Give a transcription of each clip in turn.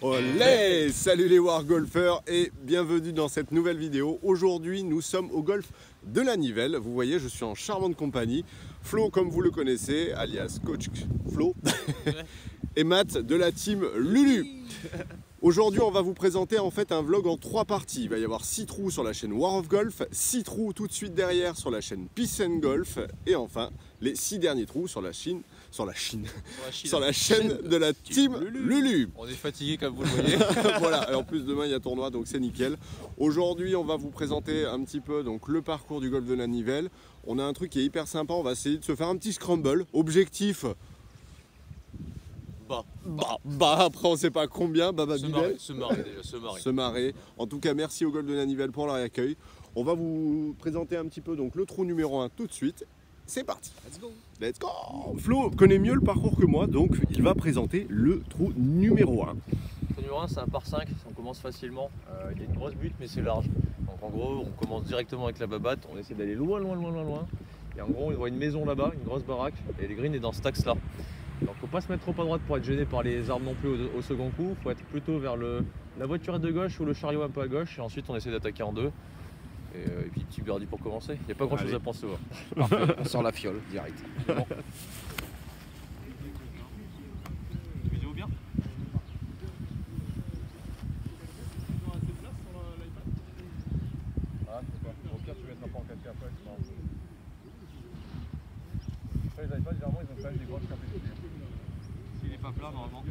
Olé! Salut les wargolfers et bienvenue dans cette nouvelle vidéo. Aujourd'hui, nous sommes au golf de la Nivelle. Vous voyez, je suis en charmante compagnie. Flo, comme vous le connaissez, alias Coach Flo, et Matt de la team Lulu. Aujourd'hui, on va vous présenter en fait un vlog en 3 parties. Il va y avoir 6 trous sur la chaîne War of Golf, 6 trous tout de suite derrière sur la chaîne Peace and Golf, et enfin les 6 derniers trous sur la chaîne de la team Lulu. On est fatigué comme vous le voyez. Voilà, et en plus demain il y a tournoi donc c'est nickel. Aujourd'hui on va vous présenter un petit peu donc, le parcours du golf de la Nivelle. On a un truc qui est hyper sympa, on va essayer de se faire un petit scramble. Objectif après on sait pas combien, se marrer. En tout cas merci au golf de la Nivelle pour leur accueil. On va vous présenter un petit peu donc le trou numéro 1 tout de suite. C'est parti. Let's go. Flo connaît mieux le parcours que moi, donc il va présenter le trou numéro 1. Le trou numéro 1 c'est un par 5, on commence facilement. Il y a une grosse butte mais c'est large. Donc en gros on commence directement avec la babatte, on essaie d'aller loin. Et en gros on voit une maison là-bas, une grosse baraque, et le green est dans cet axe là. Donc faut pas se mettre trop à droite pour être gêné par les arbres non plus au second coup. Faut être plutôt vers la voiturette de gauche ou le chariot un peu à gauche, et ensuite on essaie d'attaquer en deux. Et puis petit birdie pour commencer, il n'y a pas grand chose à penser. Parfait, on sort la fiole direct. Bon. Vidéo bien. Ah, c'est pas. Au pire, tu mettras pas en 4K après, c'est marrant. Les iPads, généralement, ils ont quand même des grosses capacités. S'il n'est pas plat, normalement.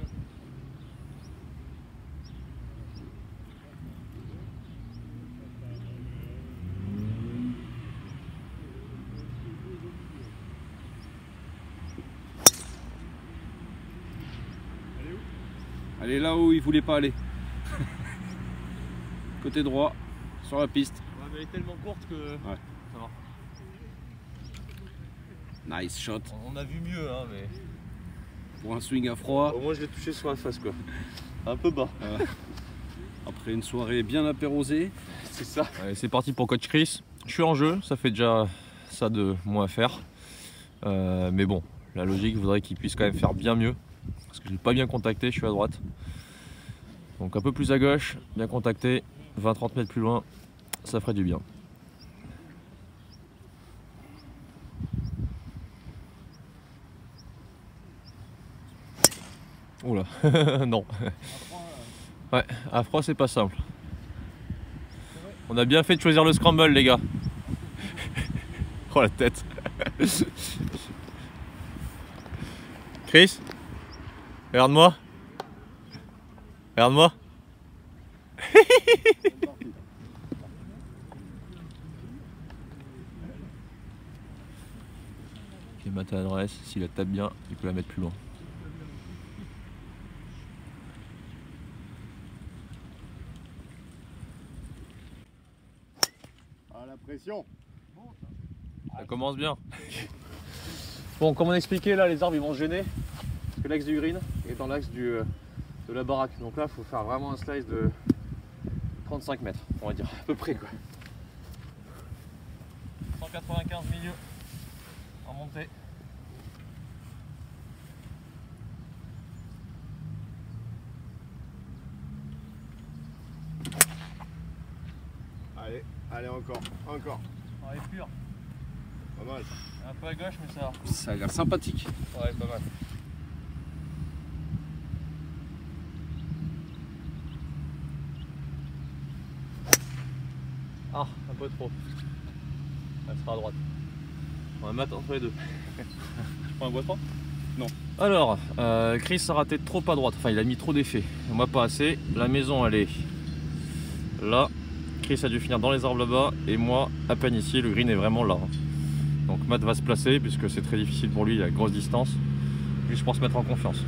Allez là où il voulait pas aller. Côté droit, sur la piste. Ouais, mais elle est tellement courte que. Ouais. Ça va. Nice shot. On a vu mieux, hein, mais. Pour un swing à froid. Au moins, je l'ai touché sur la face, quoi. Un peu bas. Après une soirée bien apérosée. C'est ça. Allez, c'est parti pour Coach Chris. Je suis en jeu, ça fait déjà ça de moins à faire. Mais bon, la logique voudrait qu'il puisse quand même faire bien mieux. Parce que je l'ai pas bien contacté, je suis à droite. Donc un peu plus à gauche, bien contacté, 20-30 mètres plus loin, ça ferait du bien. Oula, non. Ouais, à froid c'est pas simple. On a bien fait de choisir le scramble les gars. Oh la tête. Chris, regarde-moi. Regarde-moi. Ok, Matt à l'adresse, s'il la tape bien, il peut la mettre plus loin. Ah la pression. Ça commence bien. Bon, comme on expliquait, là les arbres ils vont se gêner. Parce que l'axe du green est dans l'axe de la baraque. Donc là il faut faire vraiment un slice de 35 mètres, on va dire, à peu près quoi. 195 milieu en montée. Allez encore. On est pur. Pas mal. Un peu à gauche mais ça. Ça a l'air sympathique. Ouais, pas mal. Ah, un peu trop. Elle sera à droite. On va mettre entre les deux. Je prends un bois 3 ? Non. Alors, Chris a raté trop à droite. Enfin, il a mis trop d'effets. Moi, pas assez. La maison, elle est là. Chris a dû finir dans les arbres là-bas. Et moi, à peine ici. Le green est vraiment là. Donc, Matt va se placer puisque c'est très difficile pour lui. Il a une grosse distance. Juste pour se mettre en confiance.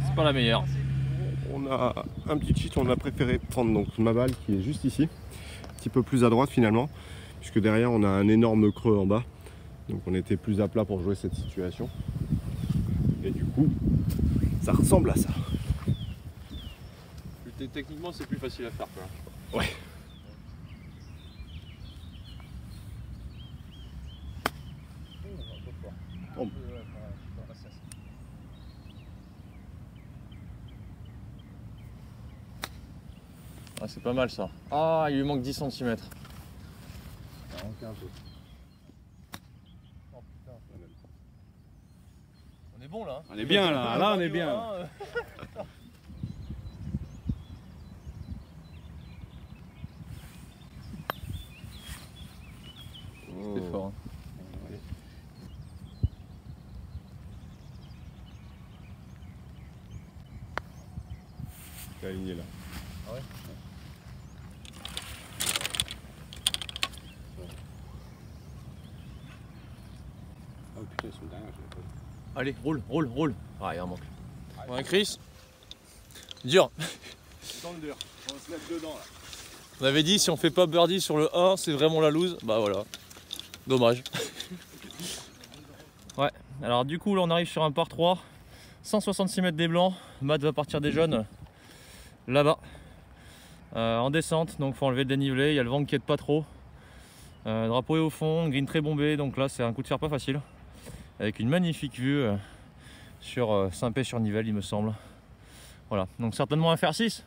C'est pas la meilleure. On a un petit cheat, on a préféré prendre donc ma balle qui est juste ici, un petit peu plus à droite finalement, puisque derrière on a un énorme creux en bas, donc on était plus à plat pour jouer cette situation, et du coup ça ressemble à ça. Techniquement c'est plus facile à faire quoi. Ouais. fort. Oh. Ah, c'est pas mal ça. Ah, il lui manque 10 cm. On est bon là. On est bien là, on est bien. C'était fort. Hein. C'est aligné là. Ah ouais. Oh putain, ils sont derrière, je l'ai pas. Allez, roule. Ah, il en manque. Ouais, Chris. Dur. Dans le dur. On va se mettre dedans là. On avait dit si on fait pas birdie sur le 1, c'est vraiment la loose. Bah voilà. Dommage. Ouais. Alors du coup là on arrive sur un par 3. 166 mètres des blancs. Matt va partir des jaunes. Là-bas. En descente. Donc faut enlever le dénivelé. Il y a le vent qui aide pas trop. Drapeau est au fond. Green très bombé. Donc là c'est un coup de fer pas facile. Avec une magnifique vue sur Saint-Pé-sur-Nivelle il me semble. Voilà. Donc certainement un fer 6.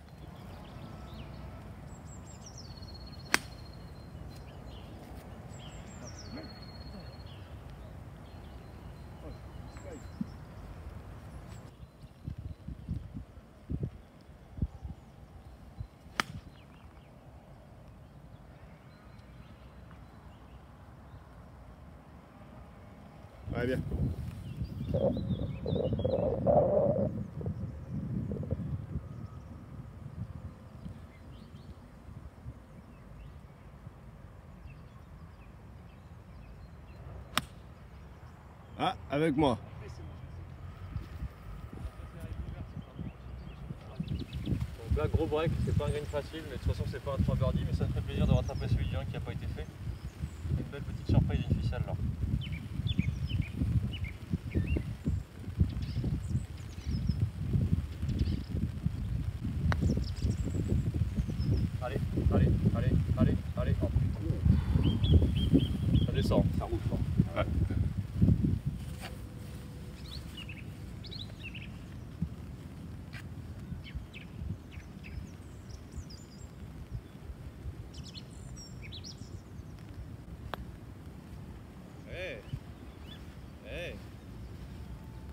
Ouais, bien. Ah, avec moi. Donc là, gros break, c'est pas un green facile, mais de toute façon, c'est pas un 3 birdie, mais ça me fait plaisir de rattraper celui du 1 qui n'a pas été fait. Une belle petite surprise d'une ficelle là. Allez, hop. Ça descend. Ça roule fort. Ouais.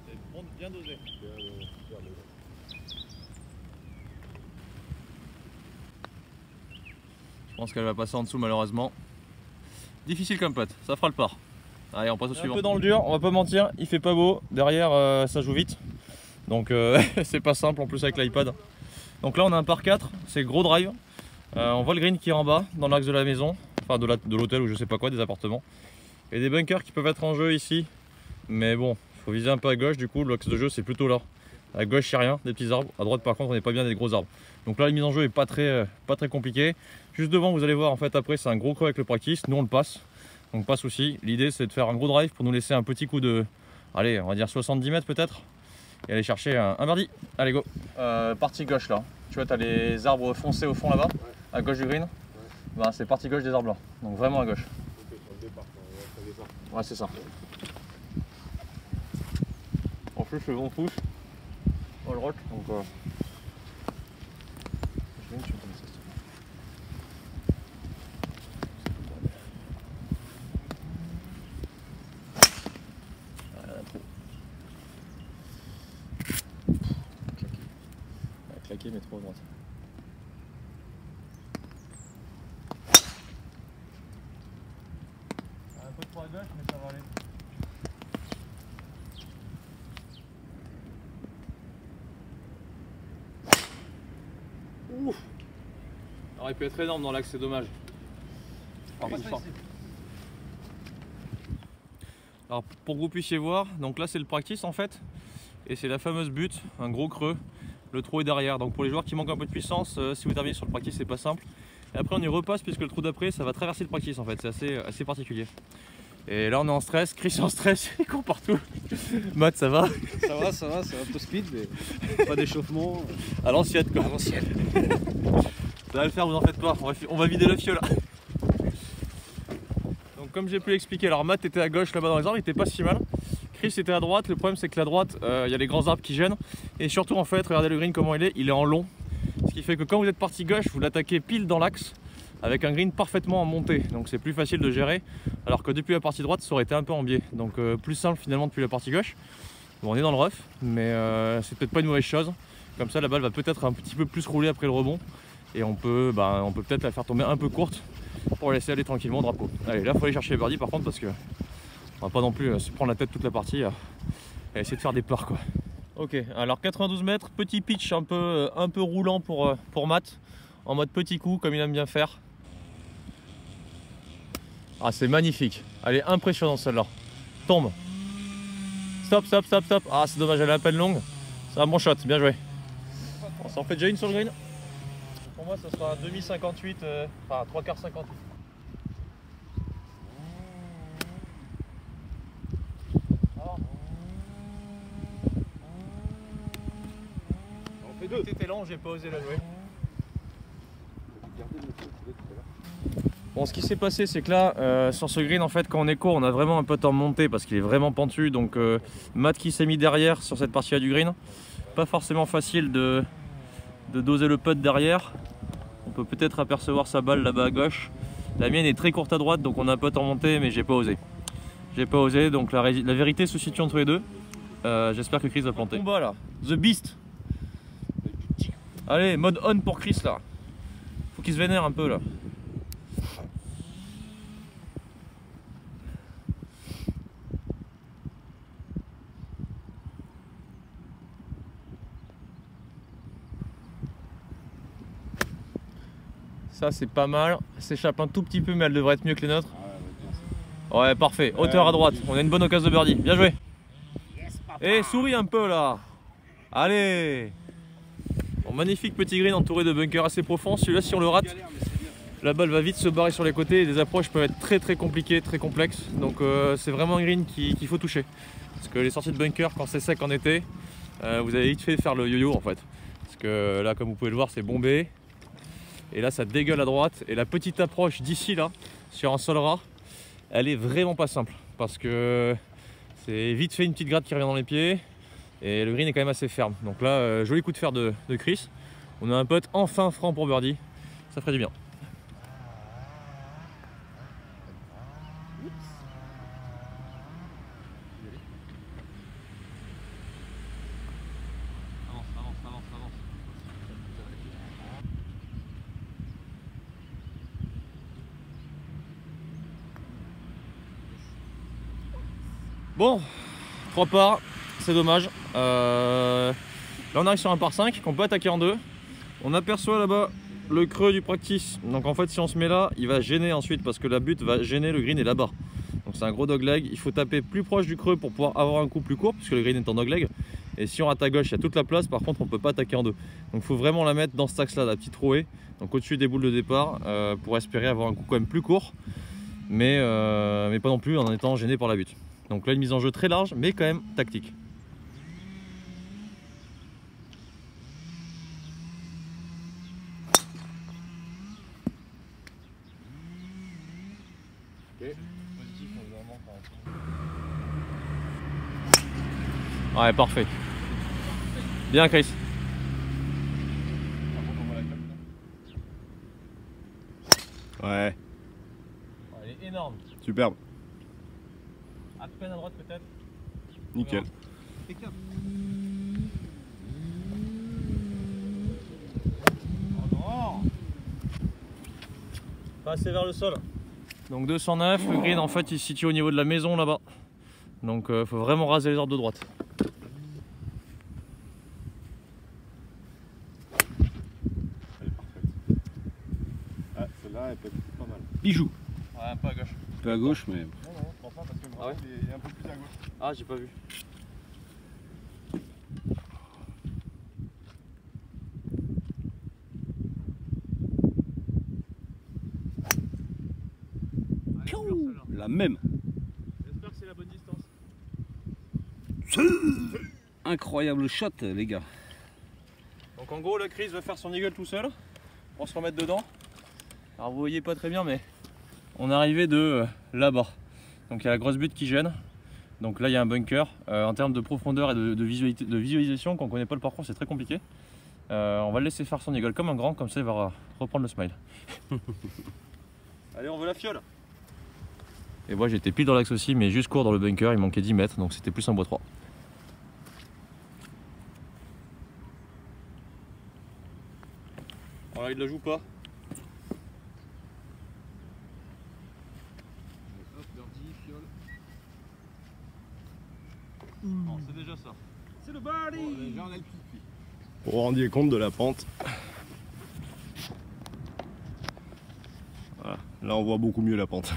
C'est bien dosé. Je pense qu'elle va passer en dessous malheureusement. Difficile comme putt, ça fera le par. Allez, on passe au suivant. Un peu dans le dur, on va pas mentir, il fait pas beau. Derrière, ça joue vite. Donc c'est pas simple en plus avec l'iPad. Donc là on a un par 4, c'est gros drive. On voit le green qui est en bas, dans l'axe de la maison. Enfin de l'hôtel ou je sais pas quoi, des appartements. Il y a des bunkers qui peuvent être en jeu ici. Mais bon, il faut viser un peu à gauche, du coup l'axe de jeu c'est plutôt là. À gauche il n'y a rien, des petits arbres. À droite par contre on n'est pas bien des gros arbres. Donc là la mise en jeu est pas très compliquée. Juste devant vous allez voir en fait après c'est un gros creux avec le practice. Nous on le passe, donc pas souci. L'idée c'est de faire un gros drive pour nous laisser un petit coup de, allez on va dire 70 mètres peut-être. Et aller chercher un birdie. Allez go. Partie gauche là. Tu vois tu as les arbres foncés au fond là-bas, ouais. À gauche du green. Ouais. Ben, c'est partie gauche des arbres là. Donc vraiment à gauche. Okay, sur le départ, ouais c'est ça. En plus le vent pousse. All rock donc je vais me comme ça. Claqué mais trop à droite. Un peu trop à gauche mais ça va aller. Ouf. Alors il peut être énorme dans l'axe, c'est dommage. Alors pour que vous puissiez voir, donc là c'est le practice en fait. Et c'est la fameuse butte, un gros creux. Le trou est derrière, donc pour les joueurs qui manquent un peu de puissance, si vous terminez sur le practice c'est pas simple. Et après on y repasse puisque le trou d'après ça va traverser le practice en fait, c'est assez particulier. Et là on est en stress, Chris est en stress, il court partout. Matt ça va? Ça va, c'est un peu speed mais pas d'échauffement. À l'ancienne quoi. À l'ancienne. Ça va le faire, vous en faites pas, on va vider le fieu là. Donc comme j'ai pu l'expliquer, alors Matt était à gauche là-bas dans les arbres, il était pas si mal. Chris était à droite, le problème c'est que la droite, il y a les grands arbres qui gênent. Et surtout en fait, regardez le green comment il est en long. Ce qui fait que quand vous êtes parti gauche, vous l'attaquez pile dans l'axe avec un green parfaitement en montée. Donc c'est plus facile de gérer. Alors que depuis la partie droite, ça aurait été un peu en biais. Donc plus simple finalement depuis la partie gauche. Bon, on est dans le rough, mais c'est peut-être pas une mauvaise chose. Comme ça la balle va peut-être un petit peu plus rouler après le rebond. Et on peut peut-être la faire tomber un peu courte pour laisser aller tranquillement au drapeau. Allez, là il faut aller chercher les birdies par contre parce que on va pas non plus se prendre la tête toute la partie à essayer de faire des parts quoi. Ok, alors 92 mètres, petit pitch un peu roulant pour Matt, en mode petit coup comme il aime bien faire. Ah c'est magnifique, elle est impressionnante celle-là. Tombe. Stop, stop, stop, stop. Ah c'est dommage, elle est à peine longue. C'est un bon shot, bien joué. On s'en fait déjà une sur le green. Pour moi, ce sera un demi 58, enfin 3 quarts 58. On fait deux. T'étais lent, j'ai pas osé la jouer. Bon, ce qui s'est passé, c'est que là, sur ce green, en fait, quand on est court, on a vraiment un putt en montée parce qu'il est vraiment pentu. Donc, Matt qui s'est mis derrière sur cette partie-là du green, pas forcément facile de doser le putt derrière. On peut peut-être apercevoir sa balle là-bas à gauche. La mienne est très courte à droite, donc on a un putt en montée, mais j'ai pas osé. J'ai pas osé, donc la vérité se situe entre les deux. J'espère que Chris va planter. Combat là, The Beast. Allez, mode on pour Chris là. Faut qu'il se vénère un peu là. Ça c'est pas mal, s'échappe un tout petit peu mais elle devrait être mieux que les nôtres. Ouais parfait, hauteur à droite, on a une bonne occasion de birdie, bien joué. Et souris un peu là. Allez. Bon, magnifique petit green entouré de bunkers assez profonds, celui-là si on le rate, la balle va vite se barrer sur les côtés et les approches peuvent être très compliquées, très complexes. Donc c'est vraiment un green qu'il faut toucher. Parce que les sorties de bunker quand c'est sec en été, vous avez vite fait faire le yo-yo en fait. Parce que là comme vous pouvez le voir c'est bombé. Et là ça dégueule à droite et la petite approche d'ici là sur un sol ras elle est vraiment pas simple parce que c'est vite fait une petite gratte qui revient dans les pieds et le green est quand même assez ferme. Donc là joli coup de fer de Chris, on a un putt enfin franc pour birdie, ça ferait du bien. Bon, 3 parts, c'est dommage. Là on arrive sur un par 5 qu'on peut attaquer en deux. On aperçoit là-bas le creux du practice. Donc en fait si on se met là, il va gêner ensuite parce que la butte va gêner le green est là-bas. Donc c'est un gros dogleg. Il faut taper plus proche du creux pour pouvoir avoir un coup plus court puisque le green est en dogleg. Et si on rate à gauche, il y a toute la place. Par contre on ne peut pas attaquer en deux. Donc il faut vraiment la mettre dans cet axe là, la petite trouée. Donc au-dessus des boules de départ pour espérer avoir un coup quand même plus court. Mais pas non plus en étant gêné par la butte. Donc là une mise en jeu très large mais quand même tactique. Ouais parfait. Bien Chris. Ouais. Elle est énorme. Superbe. À peine à droite peut-être. Nickel. Oh non. Passer vers le sol. Donc 209, le green en fait il se situe au niveau de la maison là-bas. Donc faut vraiment raser les arbres de droite. Elle est parfaite. Ah, celle-là elle peut être pas mal. Bijou. Ouais, un peu à gauche. Un peu à gauche, mais. Non, non, je pense pas parce que le bras il est un peu plus à gauche. Ah, j'ai pas vu. La même. J'espère que c'est la bonne distance. Incroyable shot, les gars. Donc en gros, la Chris va faire son eagle tout seul pour se remettre dedans. Alors vous voyez pas très bien, mais on est arrivé de là-bas. Donc il y a la grosse butte qui gêne. Donc là il y a un bunker. En termes de profondeur et de visualisation, quand on ne connaît pas le parcours, c'est très compliqué. On va le laisser faire son eagle comme un grand, comme ça il va reprendre le smile. Allez, on veut la fiole. Et moi j'étais pile dans l'axe aussi, mais juste court dans le bunker, il manquait 10 mètres, donc c'était plus un bois 3. Alors il la joue pas. Non, c'est déjà ça. C'est le birdie. Vous vous rendiez compte de la pente. Voilà. Là on voit beaucoup mieux la pente.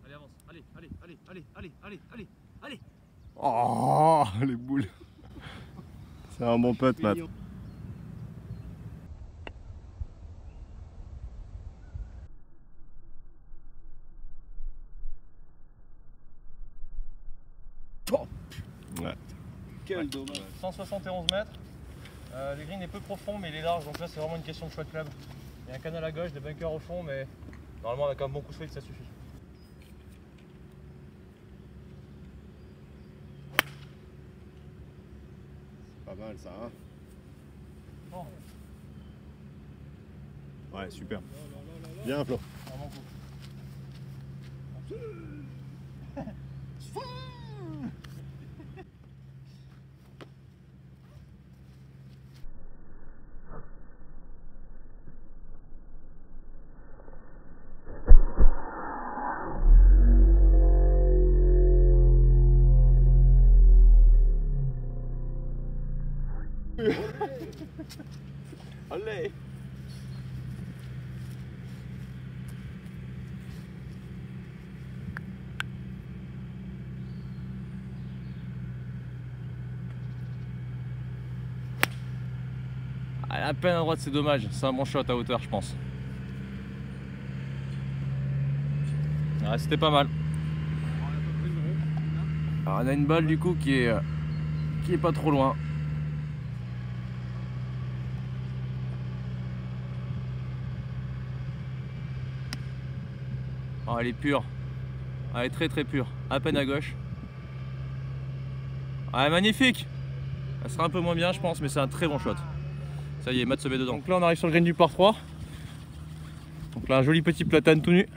Allez avance, allez. Oh les boules. C'est un bon putt, Matt. Ouais. Quel dommage. 171 mètres. Le green est peu profond mais il est large, donc là c'est vraiment une question de choix de club. Il y a un canal à gauche, des bunkers au fond, mais normalement avec un bon coup de flic ça suffit. Pas mal ça, hein? Oh. Ouais, super. Bien, Flo. Vraiment cool. Allez. À peine à droite, c'est dommage, c'est un bon shot à hauteur je pense. Ouais, c'était pas mal. Alors on a une balle du coup qui est pas trop loin. Oh, elle est pure, elle est très très pure, à peine à gauche. Ah, magnifique. Elle sera un peu moins bien je pense, mais c'est un très bon shot. Ça y est, Matt se met dedans. Donc là on arrive sur le green du par 3. Donc là un joli petit platane tout nu.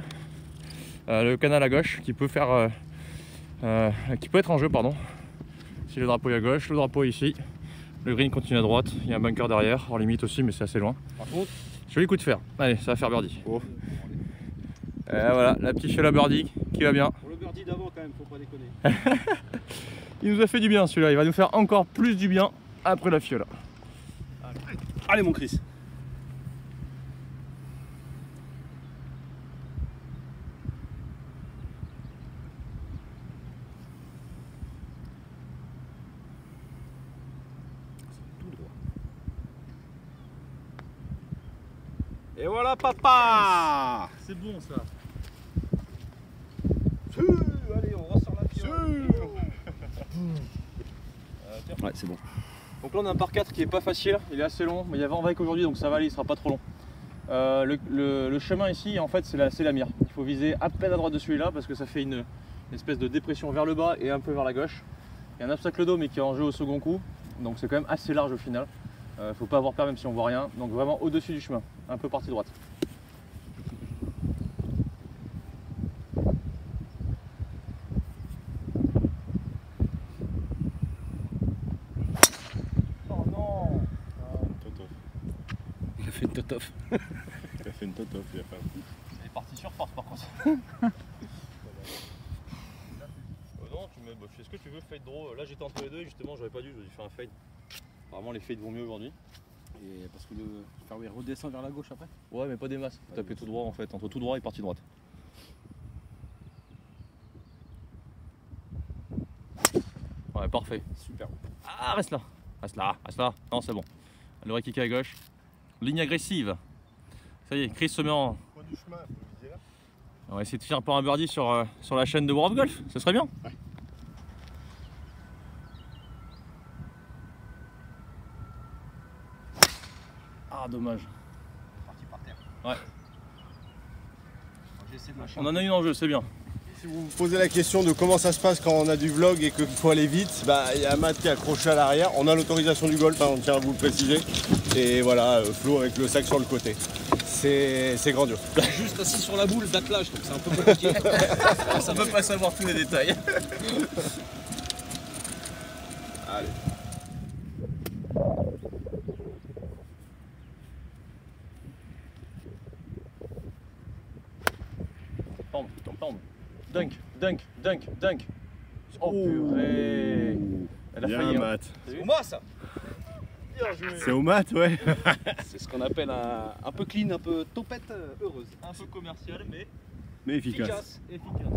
Le canal à gauche qui peut faire qui peut être en jeu, pardon. Si le drapeau est à gauche, le drapeau est ici. Le green continue à droite, il y a un bunker derrière, en limite aussi mais c'est assez loin. Par contre, joli coup de fer. Allez, ça va faire birdie. Oh. Voilà, la petite fiole à birdie qui va bien. pour le birdie d'avant quand même, faut pas déconner. Il nous a fait du bien celui-là, il va nous faire encore plus du bien après la fiole. Allez mon Chris. Et voilà, papa. C'est bon ça. Allez, on ressort la fiole. Ouais, c'est bon. Donc là on a un par 4 qui est pas facile, il est assez long, mais il y a vent avec aujourd'hui donc ça va aller, il sera pas trop long. Le chemin ici en fait c'est la mire. Il faut viser à peine à droite de celui-là parce que ça fait une espèce de dépression vers le bas et un peu vers la gauche. Il y a un obstacle d'eau mais qui est en jeu au second coup, donc c'est quand même assez large au final. Faut pas avoir peur même si on voit rien, donc vraiment au-dessus du chemin, un peu partie droite. Oh non. Totof. Il a fait une totof. Il a fait une totof, il a fait un coup. Elle est partie sur force par contre. Non, tu fais ce que tu veux, fade draw. Là j'étais entre les deux et justement j'aurais pas dû faire un fade. Apparemment les fades vont mieux aujourd'hui. Et parce que le fairway redescend vers la gauche après. Ouais mais pas des masses, faut taper tout droit en fait, entre tout droit et partie droite. Ouais parfait. Super. Ah reste là, reste là, reste là. Non c'est bon. Le rekick à gauche. Ligne agressive. Ça y est, Chris se met en... Coin du chemin, faut viser là. On va essayer de faire par un birdie sur la chaîne de World of Golf, ce serait bien. Ouais. Ah dommage. Parti par terre. Ouais. On en a une en jeu, c'est bien. Si vous vous posez la question de comment ça se passe quand on a du vlog et qu'il faut aller vite, bah il y a Matt qui est accroché à l'arrière. On a l'autorisation du golf, hein, on tient à vous le préciser. Et voilà, Flo avec le sac sur le côté. C'est grandiose. Juste assis sur la boule d'attelage, donc c'est un peu compliqué. Ça peut pas savoir tous les détails. Allez. Tombe. Dunk. Oh purée. Elle a Bien, failli. Matt. C'est au mat ça. C'est au Matt, ouais. C'est ce qu'on appelle un peu clean, un peu topette heureuse. Un peu commercial, mais Mais efficace. efficace.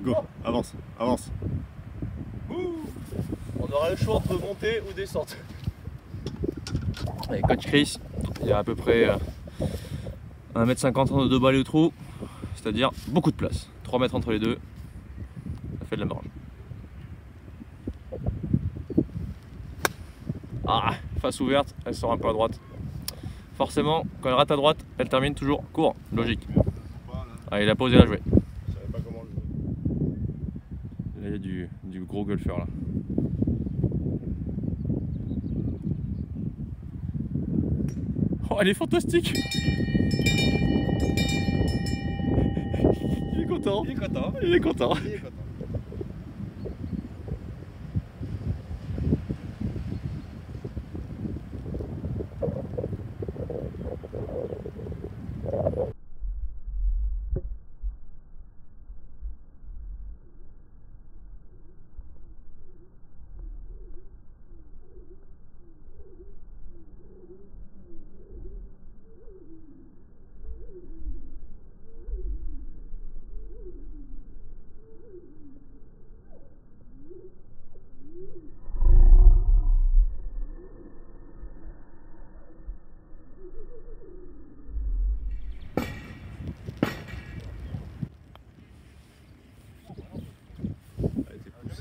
Go, avance. On aura le choix entre monter ou descendre. Allez, coach Chris, il y a à peu près 1,50 m entre deux balles au trou, c'est-à-dire beaucoup de place. 3 mètres entre les deux, ça fait de la marge. Ah, face ouverte, elle sort un peu à droite. Forcément, quand elle rate à droite, elle termine toujours court, logique. Ah, il a posé la jouer. Je savais pas comment le jouer. Là, il y a du gros golfeur là. Oh, elle est fantastique! Il est content! Il est content. Il est content!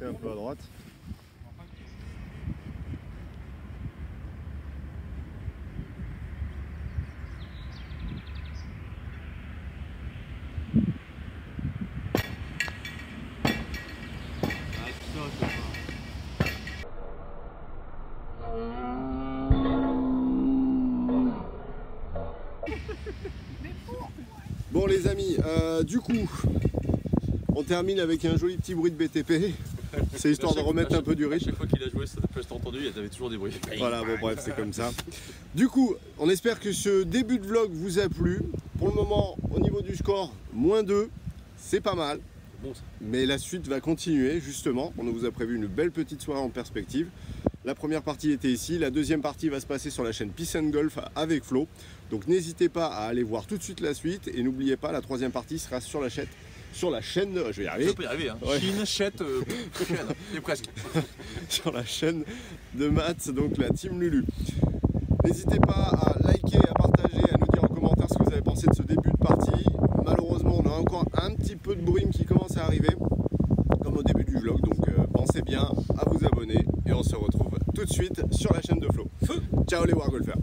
Un peu à droite. Bon les amis, du coup, on termine avec un joli petit bruit de BTP. C'est histoire de remettre un peu du rythme. Chaque fois qu'il a joué, ça peut être entendu, il y avait toujours des bruits. Voilà, bon bref, c'est comme ça. Du coup, on espère que ce début de vlog vous a plu. Pour le moment, au niveau du score, -2, c'est pas mal. Bon, ça. Mais la suite va continuer, justement. On vous a prévu une belle petite soirée en perspective. La première partie était ici, la deuxième partie va se passer sur la chaîne Peace and Golf avec Flo. Donc n'hésitez pas à aller voir tout de suite la suite. Et n'oubliez pas, la troisième partie sera sur la chaîne. Je vais y arriver. Ça peut y arriver, hein. Ouais. Chine, chette, chaîne, et presque. Sur la chaîne de Matt, donc la Team Lulu. N'hésitez pas à liker, à partager, à nous dire en commentaire ce que vous avez pensé de ce début de partie. Malheureusement, on a encore un petit peu de brume qui commence à arriver, comme au début du vlog. Donc pensez bien à vous abonner et on se retrouve tout de suite sur la chaîne de Flo. Ciao les Wargolfers.